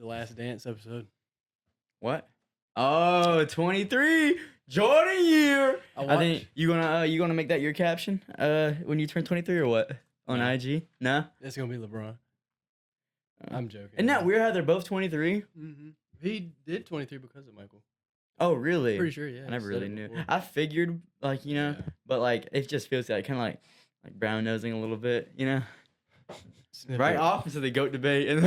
the Last Dance episode. What? Oh, 23 Jordan year. I think you gonna make that your caption when you turn 23 or what on IG? Nah, it's gonna be LeBron. I'm joking. Isn't that weird how they're both 23? Mm-hmm. He did 23 because of Michael. Oh, really? Pretty sure, yeah. I never really knew. I figured, like, but like it just feels like kind of like brown nosing a little bit, Right off into the GOAT debate, and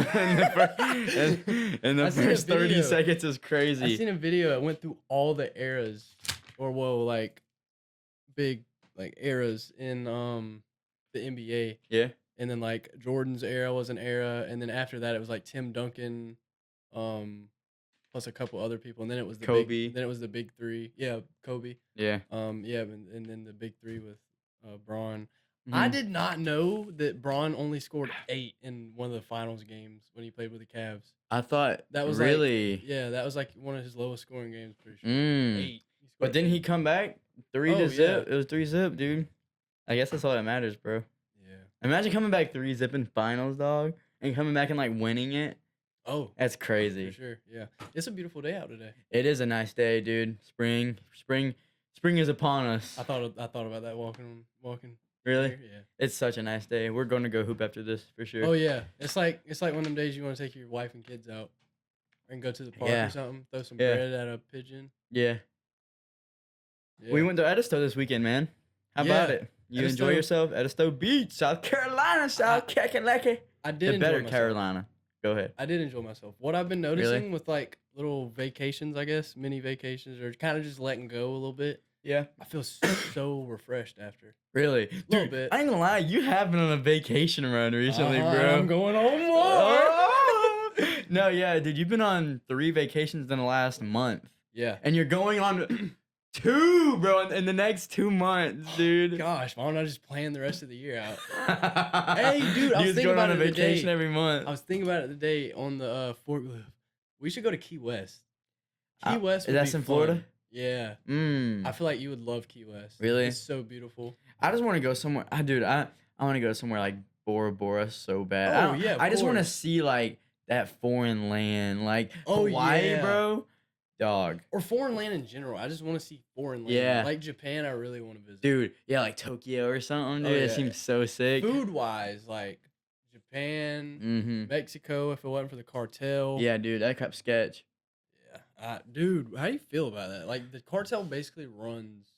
the first 30 seconds is crazy. I seen a video that went through all the eras, big eras in the NBA. Yeah. And then like Jordan's era was an era, and then after that it was like Tim Duncan, plus a couple other people, and then it was the Kobe. Then it was the big three. Yeah, Kobe. Yeah. And then the big three with Braun. Mm-hmm. I did not know that Braun only scored 8 in one of the finals games when he played with the Cavs. I thought that was really that was like one of his lowest scoring games, pretty sure. 8. But didn't he come back 3-0? It was 3-0, dude. I guess that's all that matters, bro. Yeah. Imagine coming back 3-0 in finals, dog, and coming back and like winning it. Oh, that's crazy. For sure. Yeah. It's a beautiful day out today. It is a nice day, dude. Spring is upon us. I thought about that walking. Really? Here. Yeah. It's such a nice day. We're going to go hoop after this for sure. Oh yeah. It's like one of them days you want to take your wife and kids out and go to the park or something. Throw some bread at a pigeon. Yeah. We went to Edisto this weekend, man. How about it? You enjoy yourself? Edisto Beach, South Carolina, South Carolina. I did. The better Carolina. Go ahead. I did enjoy myself. What I've been noticing with like little vacations, I guess, mini vacations, or kind of just letting go a little bit. Yeah. I feel so refreshed after. Really? A little bit. I ain't gonna lie, you have been on a vacation run recently, bro. I'm going on more. No, yeah, dude, you've been on 3 vacations in the last month. Yeah. And you're going on 2, bro, in the next 2 months, dude. Gosh, why don't I just plan the rest of the year out? Hey, dude, I was thinking about it today. Vacation every month. I was thinking about it today on the forklift. We should go to Key West. Key West. Is that in Florida? Yeah. I feel like you would love Key West. Really? It's so beautiful. I just want to go somewhere. Dude, I want to go somewhere like Bora Bora so bad. Oh, yeah. I just want to see like that foreign land, like Hawaii, bro. Dog. Or foreign land in general. I just want to see foreign land. Yeah. Like Japan, I really want to visit. Dude, yeah, like Tokyo or something, dude. It seems so sick. Food-wise, like Japan, Mexico, if it wasn't for the cartel. Yeah, dude, that crap sketch. Yeah. Dude, how do you feel about that? Like, the cartel basically runs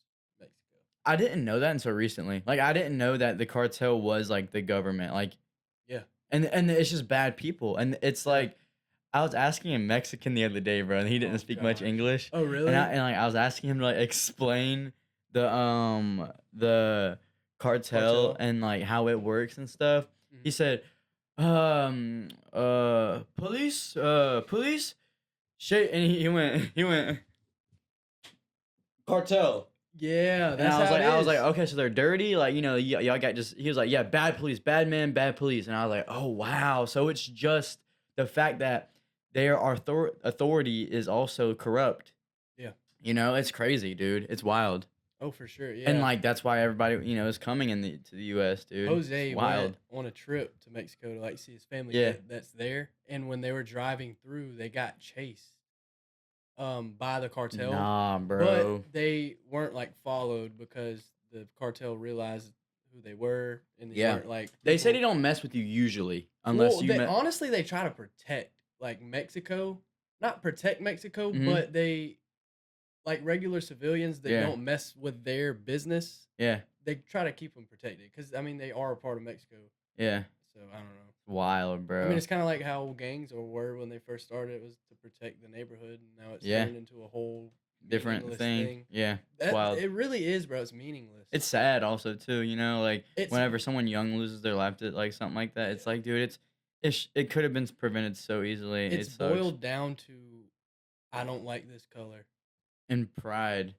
Mexico. I didn't know that until recently. Like, I didn't know that the cartel was, like, the government. Like, yeah. And it's just bad people. And it's like... I was asking a Mexican the other day, bro, and he didn't speak much English. Oh, really? And I was asking him to like explain the cartel and like how it works and stuff. Mm-hmm. He said, police, shit, and he went, cartel. Yeah, that's I was like, okay, so they're dirty, like y'all got just. He was like, yeah, bad police, bad man, bad police, and I was like, oh wow, so it's just the fact that. Their authority is also corrupt. Yeah. It's crazy, dude. It's wild. Oh, for sure, yeah. And, like, that's why everybody, is coming to the U.S., dude. Jose went on a trip to Mexico to, like, see his family that's there. And when they were driving through, they got chased by the cartel. Nah, bro. But they weren't, like, followed because the cartel realized who they were. And they weren't, like... They said he don't mess with you usually unless honestly, they try to protect. Like Mexico, not protect Mexico, but they, like regular civilians that don't mess with their business. Yeah. They try to keep them protected because, I mean, they are a part of Mexico. Yeah. So, I don't know. Wild, bro. I mean, it's kind of like how gangs were when they first started. It was to protect the neighborhood, and now it's turned into a whole different thing. Yeah. It's wild. It really is, bro. It's meaningless. It's sad also, too, like whenever someone young loses their life to like something like that, it's like, dude, it could have been prevented so easily. It's boiled down to, I don't like this color. And pride.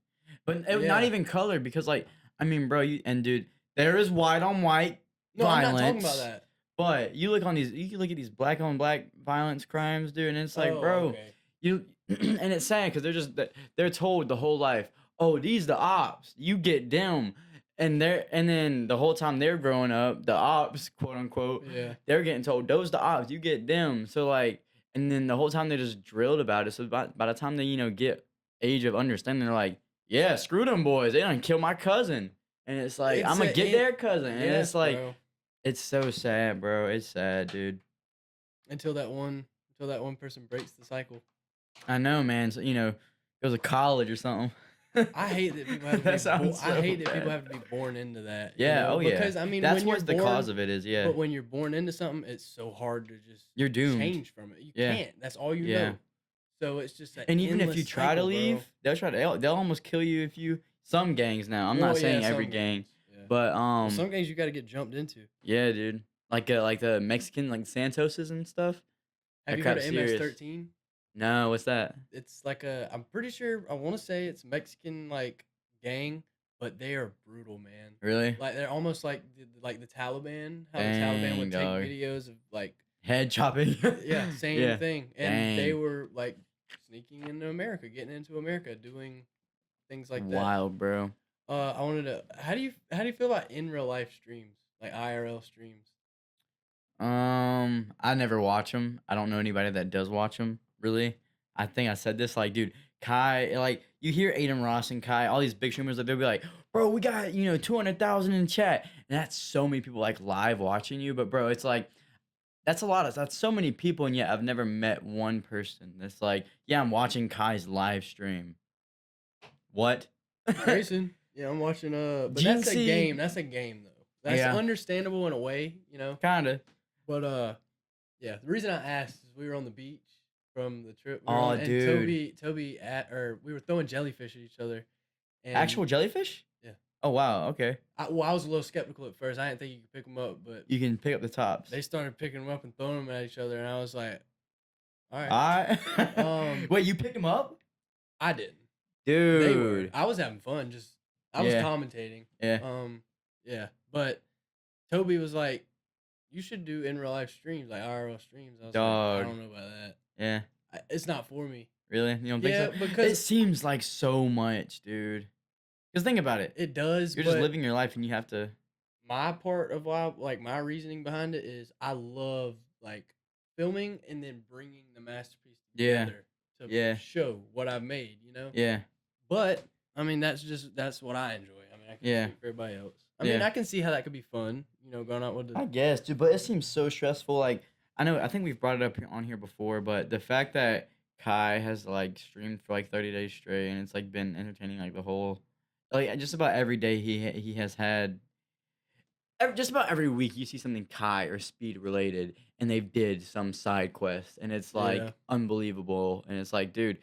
But not even color, because, like, I mean, bro, dude, there is white on white violence. I'm not talking about that. But you look at these black on black violence crimes, dude, and it's like, bro, and it's sad because they're told the whole life, oh, these the ops, you get them. And then the whole time they're growing up, the ops, quote unquote, they're getting told those the ops, you get them. So like and then the whole time they just drilled about it. So by the time they get age of understanding, they're like, yeah, screw them boys. They done kill my cousin, and it's like I'm gonna get their cousin, and yes, it's like bro. it's so sad, bro. It's sad, dude. Until that one person breaks the cycle. I know, man. So, goes to college or something. I hate that people have to That sounds I so hate that people bad. have to be born into that. Yeah, oh yeah. Because I mean, That's when what you're the cause born, of it is. Yeah, but when you're born into something, it's so hard to just you're doomed. change from it. You Yeah. can't. That's all you Yeah. know. So it's just an And even if you endless try to cycle, leave, bro. they'll almost kill you if you. Some gangs now. I'm Well, not saying yeah, every some gang, gangs, yeah. but Well, some gangs you got to get jumped into. yeah, dude. Like the Mexican Santoses and stuff. Have That you heard crap's of serious. MS-13? No, what's that? It's like I'm pretty sure, I want to say it's Mexican gang, but they are brutal, man. Really? Like they're almost like the Taliban. How the Dang, Taliban would take dog. videos of Head chopping. yeah, same Yeah. thing. And they Dang. were sneaking into America, getting into America, doing things like that. Wild, bro. I wanted to. How do you feel about in real life streams, like IRL streams? I never watch them. I don't know anybody that does watch them. Really, I think I said this. Like, dude, Kai. Like, you hear Aiden Ross and Kai, all these big streamers. Like, they'll be like, "Bro, we got 200,000 in chat," and that's so many people live watching you. But bro, it's like that's a lot of that's so many people, and yet I've never met one person that's like, yeah, I'm watching Kai's live stream. What? Grayson. Yeah, I'm watching. But that's a GC. game. That's a game though. That's Yeah. understandable in a way, Kinda. But yeah. The reason I asked is we were on the beach from the trip. Oh, and dude. Toby we were throwing jellyfish at each other. And Actual jellyfish? Yeah. Oh wow. Okay. I was a little skeptical at first. I didn't think you could pick them up, but You can pick up the tops. they started picking them up and throwing them at each other, and I was like, all right. Wait, you picked them up? I didn't. Dude. They were. I was having fun. I was Yeah. commentating. Yeah. Yeah. But Toby was like, you should do in real life streams, like IRL streams. I was like, I don't know about that. Yeah. It's not for me. Really? You don't think so? Yeah, because it seems like so much, dude. Because think about it. it does. You're but just living your life and you have to. my part of why, my reasoning behind it is I love filming and then bringing the masterpiece Yeah. together to Yeah. show what I've made. Yeah. But I mean, that's what I enjoy. I mean, I can't Yeah. speak for everybody else. I mean, Yeah. I can see how that could be fun. Going out with I the. guess, dude, but it seems so stressful. Like, I think we've brought it up on here before, but the fact that Kai has streamed for 30 days straight, and it's been entertaining the whole, just about every day he has had, just about every week you see something Kai or Speed related, and they've did some side quest, and it's Yeah. unbelievable, and it's dude, it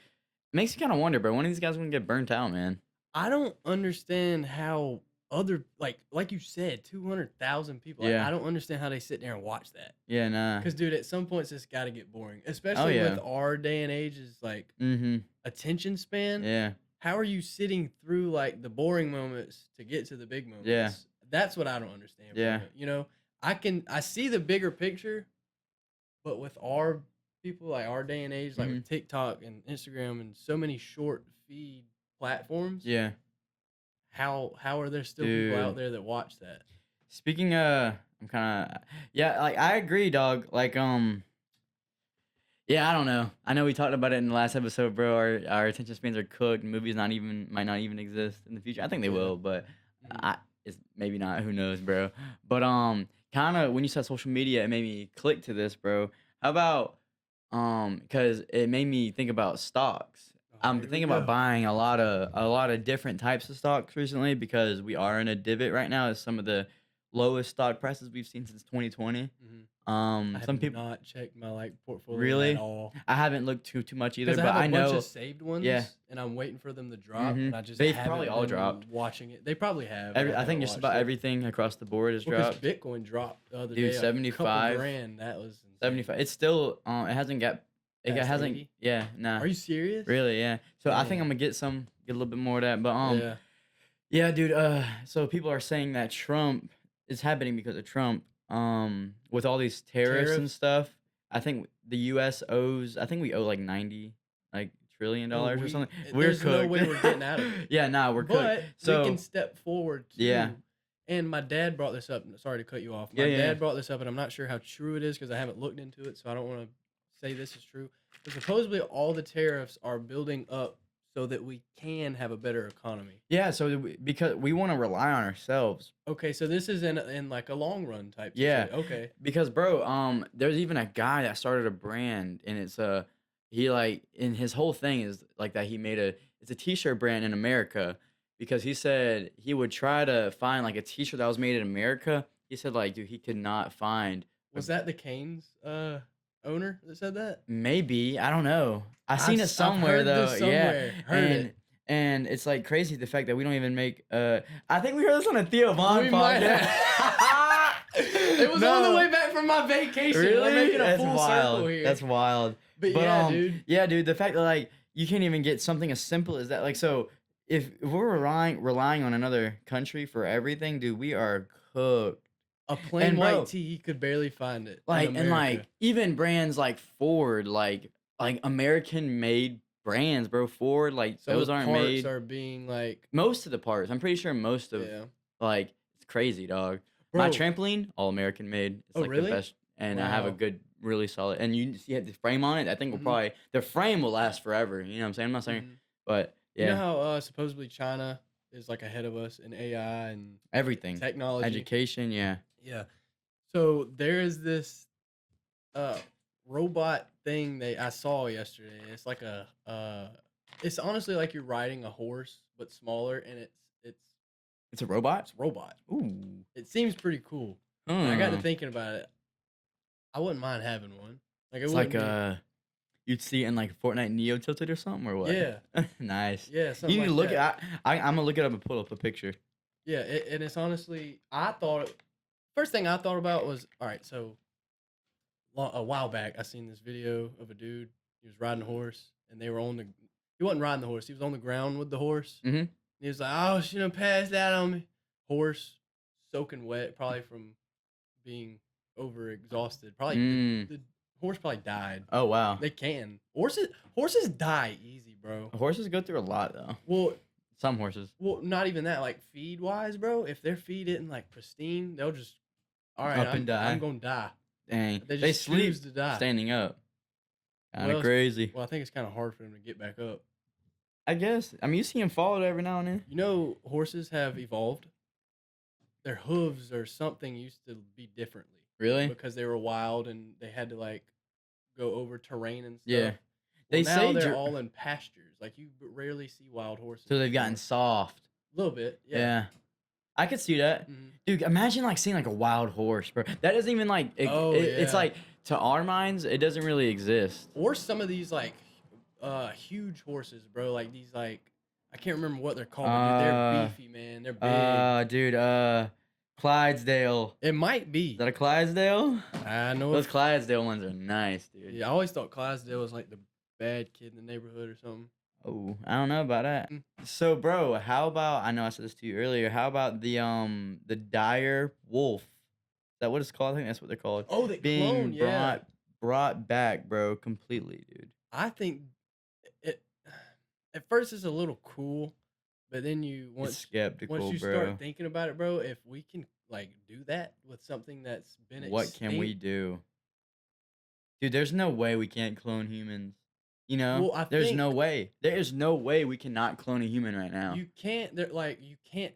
makes you kind of wonder, bro. One of these guys gonna get burnt out, man. I don't understand how other like you said, 200,000 people. Yeah. I don't understand how they sit there and watch that. Yeah, nah. Because, dude, at some points it's got to get boring, especially yeah. with our day and age. Is Mm-hmm. attention span. Yeah. How are you sitting through the boring moments to get to the big moments? Yeah. That's what I don't understand. Yeah. From it. I see the bigger picture, but with our people, our day and age, with TikTok and Instagram and so many short feed platforms. Yeah. How are there still people out Dude. there that watch that? Speaking of, I'm kind of, yeah, I agree, dog. Yeah, I don't know. I know we talked about it in the last episode, bro. Our attention spans are cooked. Movies might not even exist in the future. I think they Yeah. will, but Mhm. it's maybe not. Who knows, bro? But kind of when you said social media, it made me click to this, bro. How about because it made me think about stocks. I'm Here we thinking about go. buying a lot of different types of stocks recently because we are in a divot right now. It's some of the lowest stock prices we've seen since 2020. Mhm. I Some have people not checked my portfolio Really? at all. I haven't looked too much either, Because but I have I a bunch know of saved ones, yeah. and I'm waiting for them to drop, Mhm. and I just They've haven't probably all been dropped. watching it. They probably have. I think just about everything across the board has Because dropped. Bitcoin dropped the other Dude, day, 75. couple grand. That was insane. 75. It's still it hasn't got it Past hasn't 80? yeah, nah. Are you serious? Really, yeah. So I think Dang. I'm gonna get a little bit more of that. But Yeah. yeah, dude, so people are saying that Trump is happening because of Trump. With all these tariffs and Tariffs? stuff. I think the US owes I think we owe 90 trillion dollars or something. We're There's no cooked. way we're getting out of it. Yeah, nah, we're But cooked. So we can step forward too. Yeah. And my dad brought this up. Sorry to cut you off. Yeah, My yeah, dad yeah. brought this up, and I'm not sure how true it is because I haven't looked into it, so I don't want to say this is true, but supposedly all the tariffs are building up so that we can have a better economy. Yeah, so because we want to rely on ourselves. Okay, so this is in like a long run type Yeah. situation. Okay. Because bro, there's even a guy that started a brand and it's he like and his whole thing is like that it's a t-shirt brand in America because he said he would try to find like a t-shirt that was made in America. He said like dude he could not find Was that the Canes owner that said that? maybe, I don't know. I seen it I've somewhere heard though. this Yeah. somewhere. Heard And it. and it's like crazy the fact that we don't even make I think we heard this on a Theo Vaughn We might podcast. It was on the way back from my vacation. Really? We're making a That's full wild. circle here. That's wild. But yeah, dude. Yeah, dude. The fact that like you can't even get something as simple as that. Like, so if we're relying on another country for everything, dude, we are cooked. A plain And bro, white tee, he could barely find it. Like in and like America. even brands like Ford, like American made brands, bro. Ford, like Some those of the aren't parts made. are being like Most of the parts, I'm pretty sure most of yeah. like it's crazy, dog. My Bro. trampoline, all American made. It's Oh, like really? the best, and I have a Wow. good, really solid. And you see the frame on it. I think will Mhm. probably the frame will last forever. You know what I'm saying? I'm not saying, Mhm. but You know yeah, how supposedly China is like ahead of us in AI and everything, technology. education, yeah. Yeah. So there is this robot thing that I saw yesterday. It's like it's honestly like you're riding a horse but smaller, and It's a robot. it's robot. Ooh, It seems pretty cool. And I got to Hmm. thinking about it. I wouldn't mind having one. Like it It's wouldn't like you'd see it in like Fortnite Neo Tilted or something or what? Yeah. Nice. Yeah, You something need to like look that. at. I'm gonna look it up and pull up a picture. Yeah, and it's honestly, first thing I thought about was, all right, so a while back, I seen this video of a dude. He was riding a horse, and he wasn't riding the horse. He was on the ground with the horse. Mhm. He was like, oh, she done passed out on me. Horse soaking wet, probably from being over exhausted. Probably the horse probably died. Oh wow. They can. Horses die easy, bro. Horses go through a lot though. Well, Some horses. Well, not even that. Like feed wise, bro. If their feed isn't like pristine, they'll just all right. Up and die. I'm gonna die. Dang. They They just sleep choose to die. standing up. Kind of Well, crazy. Well, I think it's kind of hard for them to get back up. I guess. I mean, you see them fall every now and then. You know, horses have evolved. Their hooves or something used to be differently Really? because they were wild and they had to like go over terrain and stuff. Yeah. Well, They now say they're all in pastures. Like you rarely see wild horses. so they've gotten anymore. soft. A little bit. Yeah. Yeah. I could see that. Mhm. Dude, imagine like seeing like a wild horse, bro. That doesn't even like it's Yeah. like to our minds, it doesn't really exist. Or some of these like huge horses, bro. Like these like I can't remember what they're called. But dude, they're beefy, man. They're big. Dude, Clydesdale. It might be. Is that a Clydesdale? I know. Those Clydesdale ones are nice, dude. Yeah, I always thought Clydesdale was like the bad kid in the neighborhood or something. Oh, I don't know about that. Mm. So, bro, how about I know I said this to you earlier. How about the dire wolf? Is that what it's called? I think that's what they're called. Oh, the Being clone, yeah. brought back, bro, completely, dude. I think it at first it's a little cool, but then It's once skeptical, you bro. start thinking about it, bro, if we can like do that with something that's been What can we extinct, do? Dude, there's no way we can't clone humans. You know? Well, I There's no think- way. There is no way we cannot clone a human right now. you can't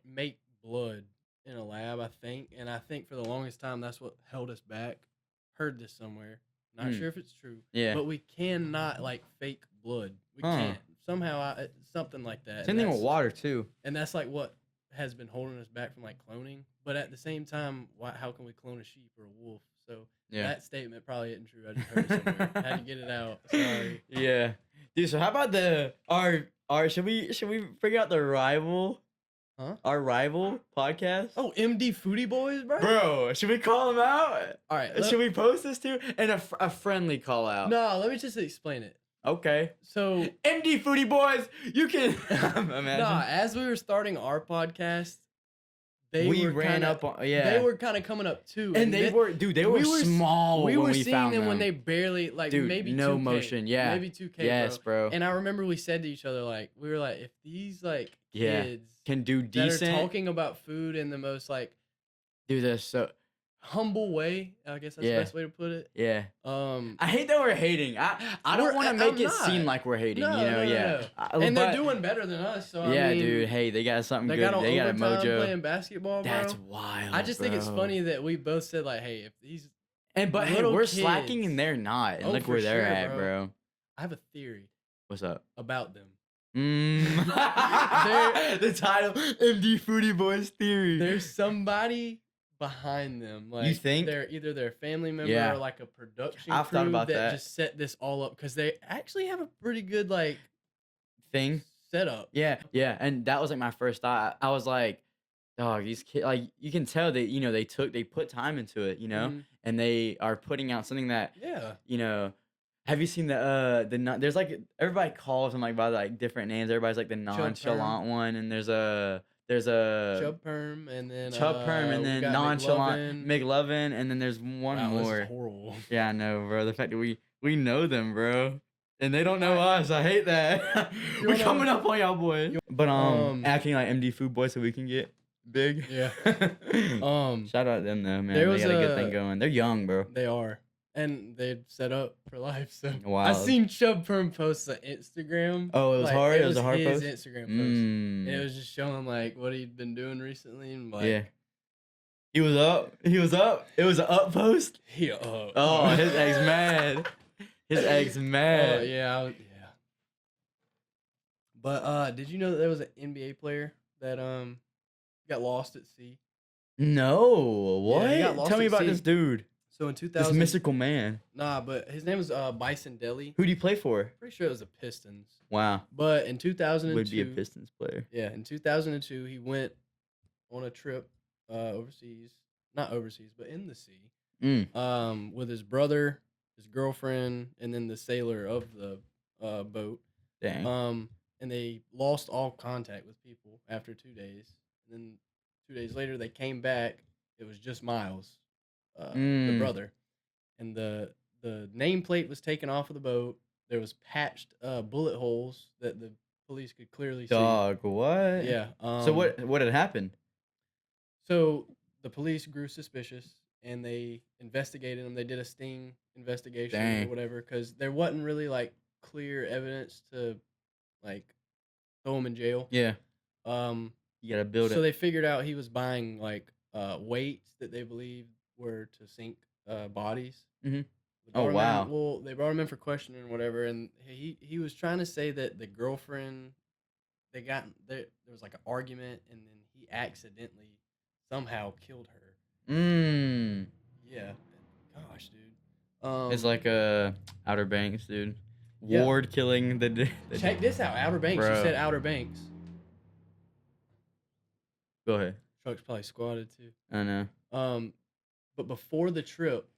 make blood in a lab, I think, and I think for the longest time that's what held us back. Heard this somewhere. Not sure if it's true. Yeah. But we cannot like fake blood. We Huh. can't. Somehow something like that. Same and thing with that's- water too. And that's like what has been holding us back from like cloning. But at the same time, how can we clone a sheep or a wolf? So Yeah. that statement probably isn't true. I just heard it somewhere. Had to get it out. Sorry. Yeah. Dude, so how about our should we figure out the rival? Huh? Our rival podcast? Oh, MD Foodie Boys, bro. Bro, should we call them out? All right. Should we post this too? And a friendly call out. No, let me just explain it. Okay. So MD Foodie Boys, you can imagine. nah, as we were starting our podcast, we were ran kinda, up on yeah. They were kind of coming up too, and they were we were were small We when were we seeing found them when they barely like Dude, maybe no 2K, motion, yeah. maybe 2K. Yes, bro. And I remember we said to each other like we were like if these like Yeah. kids Can do that decent. are talking about food in the most like Dude, that's so humble way. I guess that's the Yeah. best way to put it. Yeah. Um, I hate that we're hating. I don't want to make I'm it seem not. like we're hating, you No, know? no, no, Yeah. no. And they're But doing better than us. So I yeah, dude. mean, Hey, they got something they good. got on They got a overtime mojo. playing basketball, bro. That's wild. I just think it's bro. funny that we both said like, hey, if these But hey, little we're kids, slacking and they're not. And oh, look for where they're sure, at, bro. I have a theory What's up? about them. The title, MD Foodie Boys Theory. There's somebody behind them. Like, you think? they're either their family member Yeah. or like a production I've crew thought about that. just set this all up because they actually have a pretty good like thing setup. Yeah, and that was like my first thought. I was like, dog, these kids, like you can tell that they put time into it, Mhm. and they are putting out something that Yeah. Have you seen there's like everybody calls them like by like different names. Everybody's like the nonchalant one, and there's a Chub Perm and then Chub Perm, and we then got nonchalant McLovin, and then there's one Wow, this more. is horrible. Yeah, I know, bro. The fact that we know them, bro. And they don't know us. I hate that. We're coming up on y'all, boy. But acting like MD Food Boy so we can get big. Yeah. Shout out them though, man. They was got a good thing going. They're young, bro. They are. And they're set up for life. So I Wild. seen Chub Perm post on Instagram. Oh, it was like, hard. It was a hard his post. Instagram post. And it was just showing like what he'd been doing recently, and like Yeah. He was up. He was up. It was an up post. he up. Oh, his egg's mad. His egg's mad. Oh yeah. But did you know that there was an NBA player that got lost at sea? No. What? Yeah, he got lost Tell me at about sea. this dude. So in This 2000, mystical man. nah, but his name was Bison Deli. Who do you play for? Pretty sure it was the Pistons. Wow. But in 2002, Would be a Pistons player. Yeah, in 2002, he went on a trip overseas, not overseas, but in the sea, with his brother, his girlfriend, and then the sailor of the boat. Dang. And they lost all contact with people after 2 days. And then 2 days later, they came back. It was just Miles, the brother, and the nameplate was taken off of the boat. There was patched bullet holes that the police could clearly see. Dog, what? Yeah. So what had happened? So the police grew suspicious and they investigated him. They did a sting investigation Dang. or whatever because there wasn't really like clear evidence to like throw him in jail. Yeah. You gotta build it. So they figured out he was buying like weights that they believed were to sink bodies. Mhm. They brought Oh, him wow. in- well, they brought him in for questioning or whatever, and he was trying to say that the girlfriend there was like an argument, and then he accidentally somehow killed her. Yeah, gosh, dude. It's like Outer Banks, dude. Yeah. Ward killing the Check this out, Outer Banks. Bro. You said Outer Banks. Go ahead. Truck's probably squatted too. I know. But before the trip,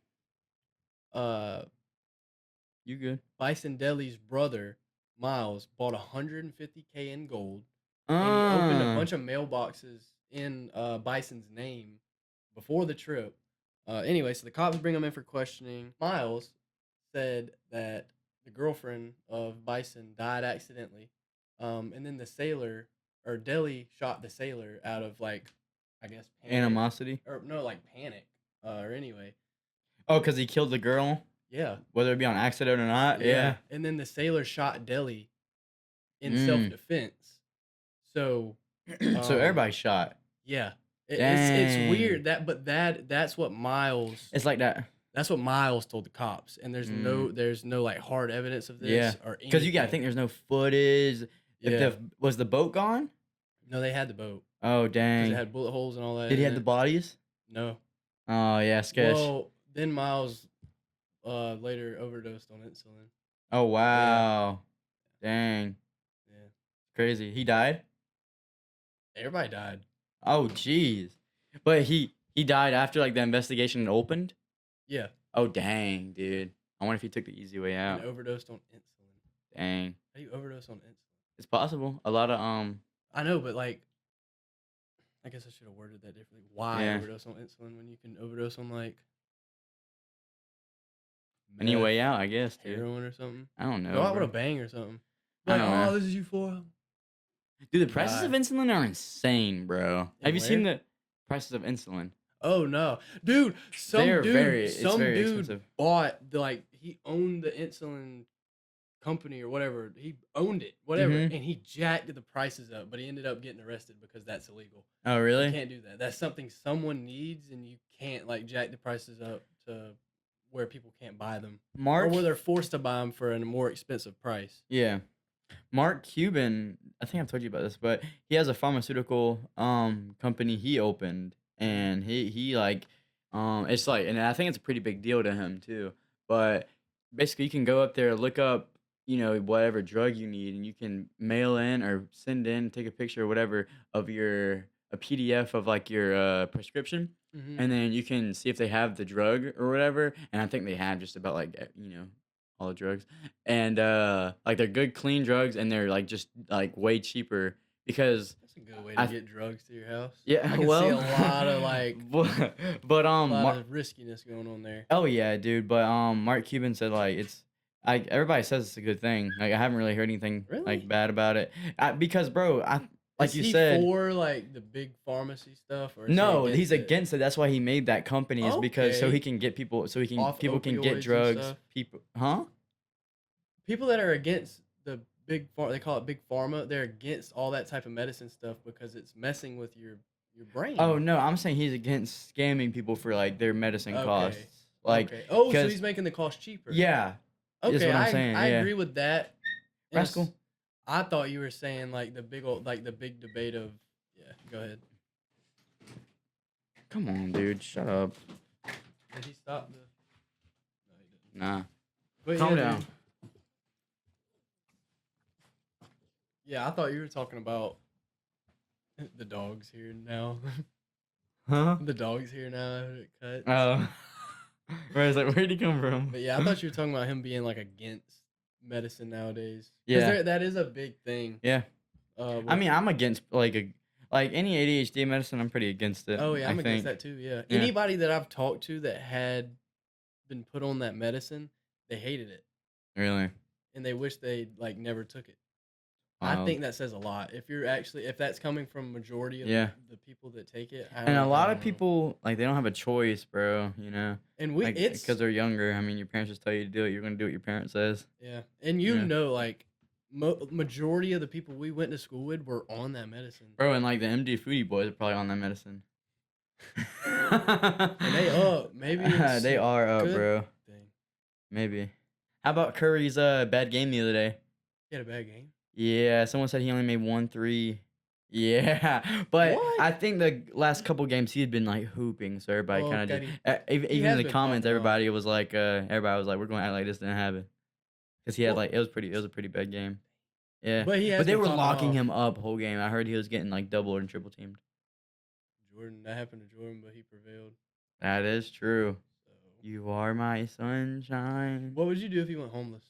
You good? Bison Deli's brother Miles bought $150K in gold, and he opened a bunch of mailboxes in Bison's name before the trip. Anyway, so the cops bring him in for questioning. Miles said that the girlfriend of Bison died accidentally, and then the sailor or Deli shot the sailor out of like, I guess panic, Animosity? or no, like panic, or anyway. Oh, because he killed the girl? Yeah. Whether it be on accident or not? Yeah. And then the sailor shot Deli in self-defense. So So everybody shot. yeah. It's weird that's what Miles It's like that. that's what Miles told the cops, and there's no like hard evidence of this. Yeah. Or Because you gotta anything. think there's no footage. Yeah. Was the boat gone? No, they had the boat Oh, because dang. it had bullet holes and all that. Did he in have the it. bodies? No. Oh, yeah, sketch. Well, then Miles later overdosed on insulin. Oh, wow. Dang. Yeah. Crazy. He died? Everybody died. Oh, jeez. But he died after like the investigation opened? Yeah. Oh, dang, dude. I wonder if he took the easy way out. And overdosed on insulin. Dang. How do you overdose on insulin? It's possible. A lot of I know, but like, I guess I should have worded that differently. Why Yeah. overdose on insulin when you can overdose on like any meth, way out, I guess, dude. heroin or something? I don't know. Go out with bro. a bang or something. I Like, don't know. this is you for. Dude, the prices Die. of insulin are insane, bro. And Have you seen where? the prices of insulin? Oh no, dude! They're it's Some very dude expensive. bought like he owned the insulin company or whatever. He owned it, whatever, Mhm. and he jacked the prices up. But he ended up getting arrested because that's illegal. Oh, You really? can't do that. That's something someone needs, and you can't like jack the prices up to where people can't buy them, or Mark where they're forced to buy them for a more expensive price. Yeah. Mark Cuban, I think I've told you about this, but he has a pharmaceutical company he opened, Mhm. and he like it's like, and I think it's a pretty big deal to him too. But basically you can go up there, look up, whatever drug you need, and you can mail in or send in, take a picture or whatever of your a PDF of like your prescription, Mhm. and then you can see if they have the drug or whatever. And I think they have just about like all the drugs. And like they're good clean drugs, and they're like just like way cheaper because That's a good way to I get drugs to your house. yeah, I can see well, a lot of like but a lot of riskiness going on there. oh yeah, dude, but Mark Cuban said like it's like everybody says it's a good thing. Like I haven't really heard anything like Really? bad about it. Because bro, I like Is you he said, for like the big pharmacy stuff, or is he no, he's against it? against it. That's why he made that company, is because so he Okay, can get people, so he can off people can get opioids and drugs. stuff. People, huh? People that are against the they call it big pharma. They're against all that type of medicine stuff because it's messing with your Oh brain. no, I'm saying he's against scamming people for like their medicine Okay, costs. Like, okay. Oh, so because he's making the cost cheaper. yeah, is Okay, what I'm saying. I Yeah, agree with that. In a rascal. s I thought you were saying like the big old like the big debate of yeah. Go ahead. Come on, dude, shut up. Did he stop the? No, he didn't. Nah, But calm yeah, down. dude. Yeah, I thought you were talking about the dog's here now. Huh? The dog's here now after it cuts. Oh, where is like, where'd he come from? But yeah, I thought you were talking about him being like against medicine nowadays, because Yeah, that is a big thing. yeah. I With mean, I'm against like any ADHD medicine. I'm pretty against it. oh yeah, I I'm against think. that too. Yeah, Yeah, anybody that I've talked to that had been put on that medicine, they hated it really and they wish they like never took it. I wild. think that says a lot. If that's coming from majority of Yeah. the people that take it, And a I lot of don't know. people like they don't have a choice, bro. And Like because they're younger. I mean, your parents just tell you to do it. You're gonna do what your parent says. yeah, and You know, like majority of the people we went to school with were on that medicine, bro. And like the MD foodie boys are probably on that medicine. and they up. Maybe it's They a are up, good bro. thing. Maybe. How about Curry's bad game the other day? He had a bad game. Yeah, someone said he only made 1 3. Yeah, but What? I think the last couple games he had been like hooping, so everybody Well, kind of okay, just he even in has the been comments, popping off. everybody was like, we're going to act like this didn't happen because he had Well, like it was a pretty bad game. Yeah, but he but has they been were popping locking off. him up whole game. I heard he was getting like double and triple teamed. Jordan, that happened to Jordan, but he prevailed. That is true. So, You are my sunshine. what would you do if you went homeless?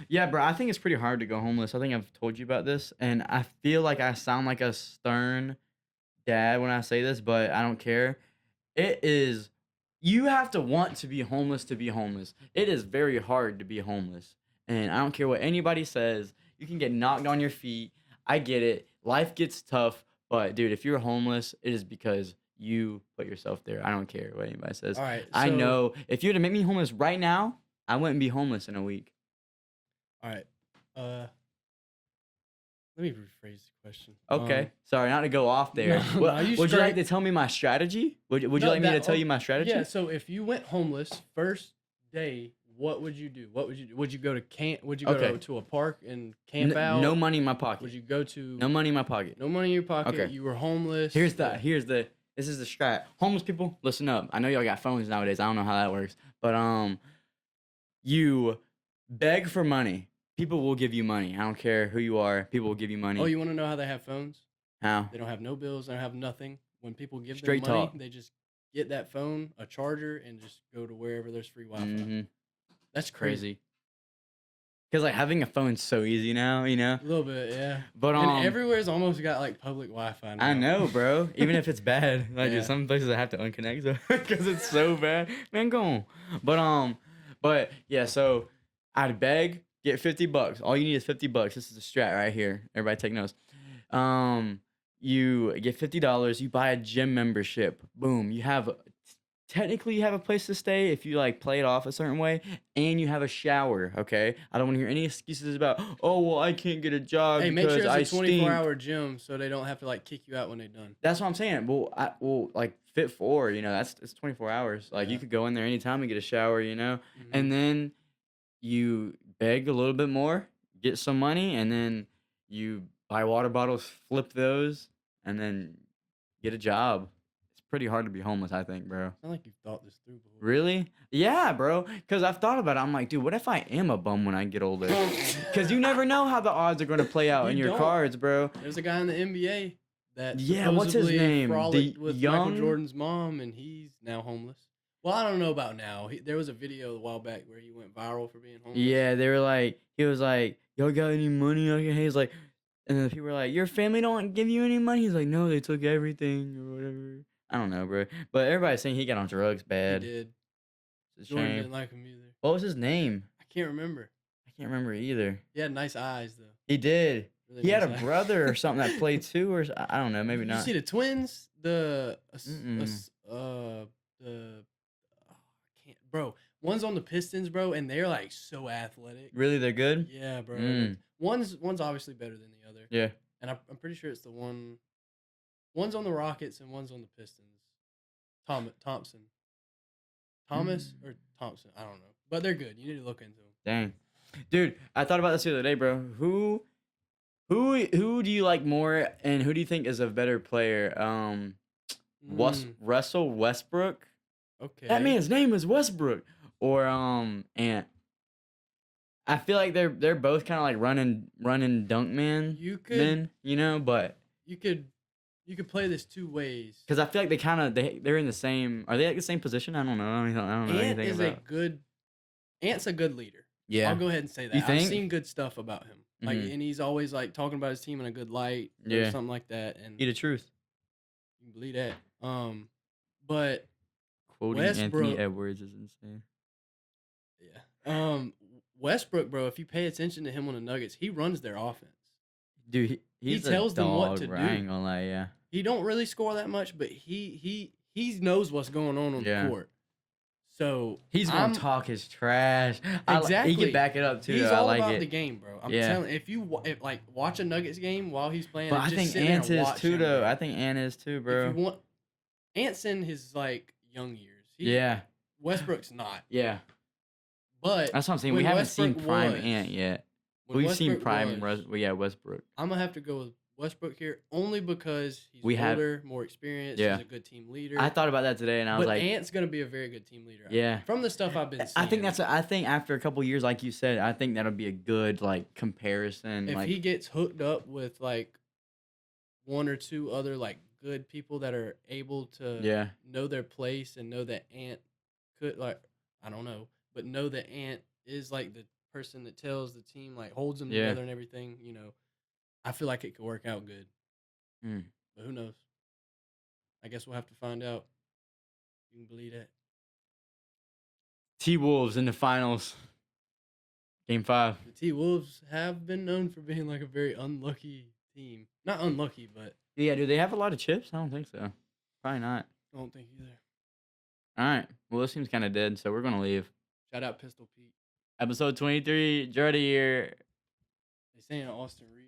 Yeah, bro, I think it's pretty hard to go homeless. I think I've told you about this, and I feel like I sound like a stern dad when I say this, but I don't care. It is, you have to want to be homeless to be homeless. It is very hard to be homeless. And I don't care what anybody says. You can get knocked on your feet. I get it. Life gets tough. But dude, if you're homeless, it is because you put yourself there. I don't care what anybody says. All right, I so know if you were to make me homeless right now, I wouldn't be homeless in a week. all right, let me rephrase the question. Okay. Sorry, not to go off there. No, no, you Would you like straight. to tell me my strategy? Would you No, like me to that tell you my strategy? yeah. So if you went homeless first day, what would you do? What would you do? Would you go to camp? Would you go Okay. to a park and camp out? No money in my Would pocket. you go to No money in my pocket. no money in your pocket? Okay. You were homeless. Here's this is the strat. Homeless people, listen up. I know y'all got phones nowadays. I don't know how that works. But you beg for money. People will give you money. I don't care who you are. People will give you money. Oh, you want to know how they have phones? How? They don't have no bills. They don't have nothing. When people give Straight them money, talk. they just get that phone, a charger, and just go to wherever there's free Wi-Fi. Mm-hmm. That's crazy. Crazy. Because like having a phone's so easy now, A little bit, yeah. But And everywhere's almost got like public Wi-Fi now. I know, bro. Even if it's bad, like Yeah. some places I have to unconnect because it's so bad. Man, go on. But yeah. So I'd beg, get $50. All you need is $50. This is a strat right here. Everybody take notes. you get $50. You buy a gym membership. Boom. You have technically you have a place to stay if you like play it off a certain way, and you have a shower. Okay. I don't want to hear any excuses about oh well I can't get a job Hey, make sure because it's I a 24 stink. hour gym so they don't have to like kick you out when they're done. That's what I'm saying. Well, like Fit 4, that's it's 24 hours. Like you Yeah. could go in there anytime and get a shower, Hmm. and then you beg a little bit more, get some money, and then you buy water bottles, flip those, and then get a job. It's pretty hard to be homeless, I think, bro. Sound like you've thought this through before. Really? Yeah, bro. Because I've thought about it. I'm like, dude, what if I am a bum when I get older? Because you never know how the odds are going to play out You in your don't. cards, bro. There's a guy in the NBA that Yeah, what's his supposedly name? frolicked The with Michael young. Jordan's mom, and he's now homeless. Well, I don't know about now. There was a video a while back where he went viral for being homeless. Yeah, they were like, he was like, y'all got any money? He's like, and then people were like, your family don't give you any money? He's like, no, they took everything or whatever. I don't know, bro. But everybody's saying he got on drugs He bad. did. It's a Jordan shame. didn't like him either. What was his name? I can't remember. I can't remember either. He had nice eyes though. He did. Really He had nice a eyes. brother or something that played too, or I don't know, maybe You not. see the twins? Mm-mm. I can't, bro. One's on the Pistons, bro, and they're like so athletic. Really, they're good? Yeah, bro. Mm. One's obviously better than the other, Yeah. and I'm pretty sure it's the one. One's on the Rockets and one's on the Pistons. Thompson, Thomas or Thompson, I don't know, but they're good. You need to look into them. Dang. Dude, I thought about this the other day, bro. Who do you like more, and who do you think is a better player? Russell Westbrook? Okay. That man's name is Westbrook. Or Ant. I feel like they're both kind of like running dunk men. But You could play this two ways. because I feel like they're in the same. Are they like the same position? I don't know. I don't know anything about. Ant's a good leader. Yeah. I'll go ahead and say that. You think? I've seen good stuff about him. Like, Mhm. and he's always like talking about his team in a good light, or Yeah. something like that. And Eat the truth. you can believe that. But Quoting Westbrook- Anthony Edwards is insane. yeah, Westbrook, bro. If you pay attention to him on the Nuggets, he runs their offense. Dude, he's tells a them what dog, to bro. do. I ain't gonna lie, yeah. He don't really score that much, but he knows what's going on Yeah. the court. So He's gonna talk his trash. He Exactly. can back it up too. He's though. I all like about it. the game, bro. I'm Yeah. telling. If you like watch a Nuggets game while he's playing, But and I just think sit there Ant and is watch too, him, though. bro. I think Ant is too, If bro. you want, Ant's in his like young years. Yeah, Westbrook's not. yeah. But That's what I'm saying. when We haven't seen Westbrook prime was- Ant yet. when We've seen Westbrook prime, was, Westbrook. I'm gonna have to go with Westbrook here only because he's We have- older, more experienced. Yeah. He's a good team leader. I thought about that today, and I was but like, Ant's gonna be a very good team leader. Yeah. From the stuff I've been seeing, I think I think after a couple years, like you said, I think that'll be a good like comparison. if like, he gets hooked up with like one or two other like good people that are able to yeah, know their place and know that Ant could like I don't know, but know that Ant is like the person that tells the team like holds them Yeah. together and everything. I feel like it could work out good. Mm. But who knows? I guess we'll have to find out. You can believe that. T-Wolves in the finals, Game 5. The T Wolves have been known for being like a very unlucky team. Not unlucky, but Yeah, do they have a lot of chips? I don't think so. Probably not. I don't think either. All right. Well, this seems kind of dead, so we're gonna leave. Shout out Pistol Pete. Episode 23, Jordy here. They saying Austin Reed.